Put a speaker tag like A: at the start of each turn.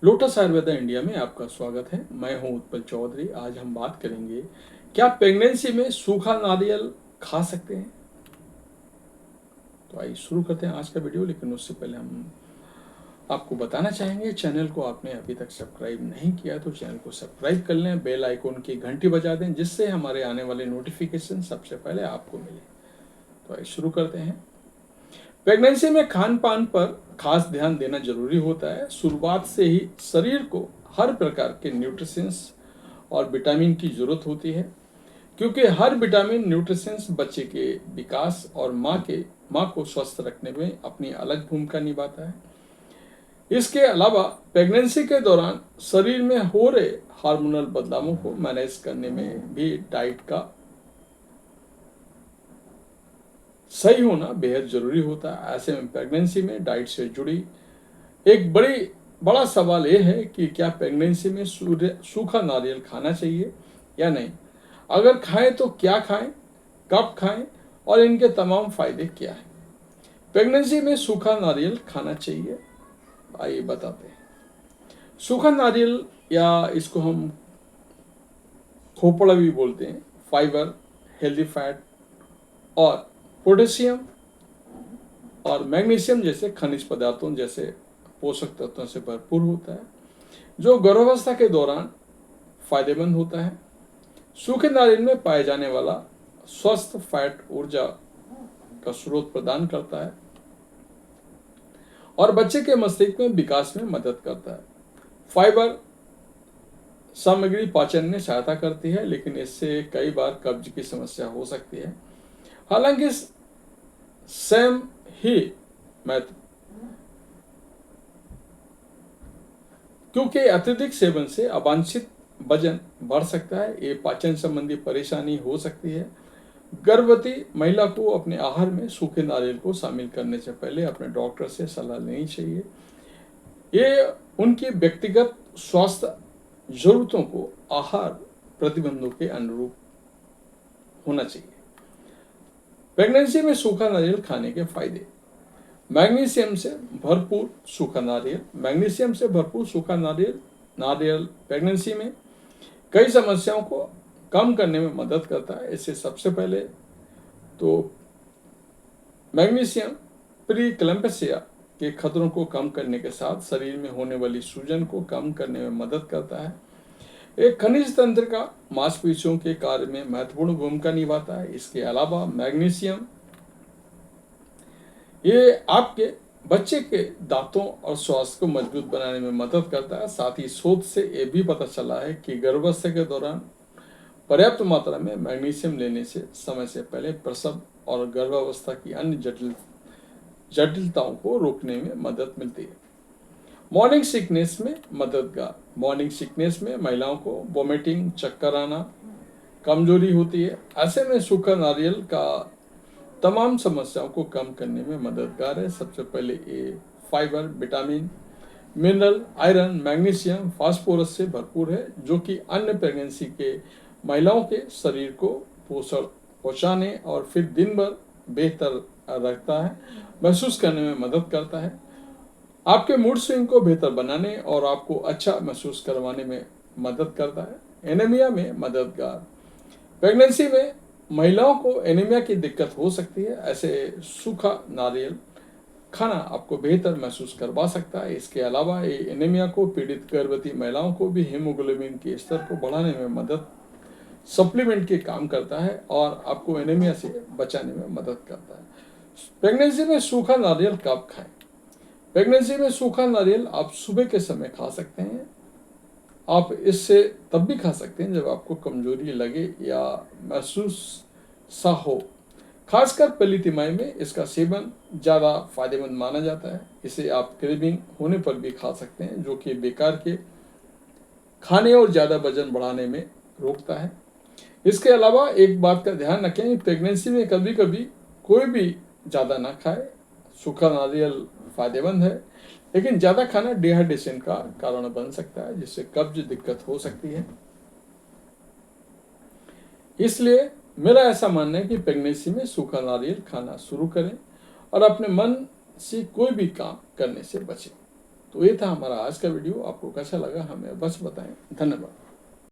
A: Lotus Ayurveda India में आपका स्वागत है। मैं हूं उत्पल चौधरी। आज हम बात करेंगे, क्या प्रेगनेंसी में सूखा नारियल खा सकते हैं। तो आइए शुरू करते हैं आज का वीडियो। लेकिन उससे पहले हम आपको बताना चाहेंगे, चैनल को आपने अभी तक सब्सक्राइब नहीं किया तो चैनल को सब्सक्राइब कर लें, बेल आइकॉन की घंटी बजा दें, जिससे हमारे आने वाले नोटिफिकेशन सबसे पहले आपको मिले। तो आइए शुरू करते हैं। प्रेगनेंसी में खान पान पर खास ध्यान देना जरूरी होता है। शुरुआत से ही शरीर को हर प्रकार के न्यूट्रिशंस और विटामिन की जरूरत होती है, क्योंकि हर विटामिन न्यूट्रिशंस बच्चे के विकास और माँ को स्वस्थ रखने में अपनी अलग भूमिका निभाता है। इसके अलावा प्रेगनेंसी के दौरान शरीर में हो रहे हार्मोनल बदलावों को मैनेज करने में भी डाइट का सही होना बेहद जरूरी होता है। ऐसे में प्रेगनेंसी में डाइट से जुड़ी एक बड़ा सवाल यह है कि क्या प्रेगनेंसी में सूखा नारियल खाना चाहिए या नहीं। अगर खाएं तो क्या खाएं, कब खाएं और इनके तमाम फायदे क्या हैं। प्रेगनेंसी में सूखा नारियल खाना चाहिए, आइए बताते हैं। सूखा नारियल, या इसको हम खोपड़ा भी बोलते हैं, फाइबर, हेल्दी फैट और पोटेशियम और मैग्नीशियम जैसे खनिज पदार्थों जैसे पोषक तत्वों से भरपूर होता है, जो गर्भावस्था के दौरान फायदेमंद होता है। सूखे नारियल में पाए जाने वाला स्वस्थ फैट ऊर्जा का स्रोत प्रदान करता है और बच्चे के मस्तिष्क में विकास में मदद करता है। फाइबर सामग्री पाचन में सहायता करती है, लेकिन इससे कई बार कब्ज की समस्या हो सकती है। हालांकि सेम ही महत्व, क्योंकि अत्यधिक सेवन से अवांछित वजन बढ़ सकता है, ये पाचन संबंधी परेशानी हो सकती है। गर्भवती महिला को अपने आहार में सूखे नारियल को शामिल करने से पहले अपने डॉक्टर से सलाह लेनी चाहिए। ये उनकी व्यक्तिगत स्वास्थ्य जरूरतों को आहार प्रतिबंधों के अनुरूप होना चाहिए। प्रेगनेंसी में सूखा नारियल खाने के फायदे। मैग्नीशियम से भरपूर सूखा नारियल। मैग्नीशियम से भरपूर सूखा नारियल प्रेगनेंसी में कई समस्याओं को कम करने में मदद करता है। इससे सबसे पहले तो मैग्नीशियम प्रीक्लैम्पसिया के खतरों को कम करने के साथ शरीर में होने वाली सूजन को कम करने में मदद करता है। एक खनिज तंत्र का मांसपेशियों के कार्य में महत्वपूर्ण भूमिका निभाता है। इसके अलावा मैग्नीशियम ये आपके बच्चे के दांतों और स्वास्थ्य को मजबूत बनाने में मदद करता है। साथ ही शोध से यह भी पता चला है कि गर्भावस्था के दौरान पर्याप्त मात्रा में मैग्नीशियम लेने से समय से पहले प्रसव और गर्भावस्था की अन्य जटिलताओं को रोकने में मदद मिलती है। मॉर्निंग सिकनेस में मददगार। मॉर्निंग सिकनेस में महिलाओं को वोमिटिंग, चक्कर आना, कमजोरी होती है। ऐसे में सूखा नारियल का तमाम समस्याओं को कम करने में मददगार है। सबसे पहले ये fibre, vitamin, mineral, iron, magnesium, phosphorus से भरपूर है, जो कि अन्य प्रेगनेंसी के महिलाओं के शरीर को पोषण पहुंचाने और फिर दिन भर बेहतर रखता है, महसूस करने में मदद करता है। आपके मूड स्विंग को बेहतर बनाने और आपको अच्छा महसूस करवाने में मदद करता है। एनीमिया में मददगार। प्रेगनेंसी में महिलाओं को एनीमिया की दिक्कत हो सकती है। ऐसे सूखा नारियल खाना आपको बेहतर महसूस करवा सकता है। इसके अलावा ये एनीमिया को पीड़ित गर्भवती महिलाओं को भी हीमोग्लोबिन के स्तर को बढ़ाने में मदद सप्लीमेंट के काम करता है और आपको एनीमिया से बचाने में मदद करता है। प्रेगनेंसी में सूखा नारियल कब खाएं। प्रेगनेंसी में सूखा नारियल आप सुबह के समय खा सकते हैं। आप इससे तब भी खा सकते हैं जब आपको कमजोरी लगे या महसूस सा हो। खासकर पहली तिमाही में इसका सेवन ज़्यादा फायदेमंद माना जाता है। इसे आप क्रेविंग होने पर भी खा सकते हैं, जो कि बेकार के खाने और ज़्यादा वजन बढ़ाने में रोकता है। इसके अलावा एक बात का ध्यान रखें, प्रेगनेंसी में कभी कभी कोई भी ज़्यादा ना खाए। सूखा नारियल फायदेमंद है, लेकिन ज़्यादा खाना डिहाइड्रेशन का कारण बन सकता है, जिससे कब्ज दिक्कत हो सकती है। इसलिए मेरा ऐसा मानना है कि प्रेगनेंसी में सूखा नारियल खाना शुरू करें और अपने मन से कोई भी काम करने से बचें। तो ये था हमारा आज का वीडियो। आपको कैसा लगा हमें बस बताएं। धन्यवाद।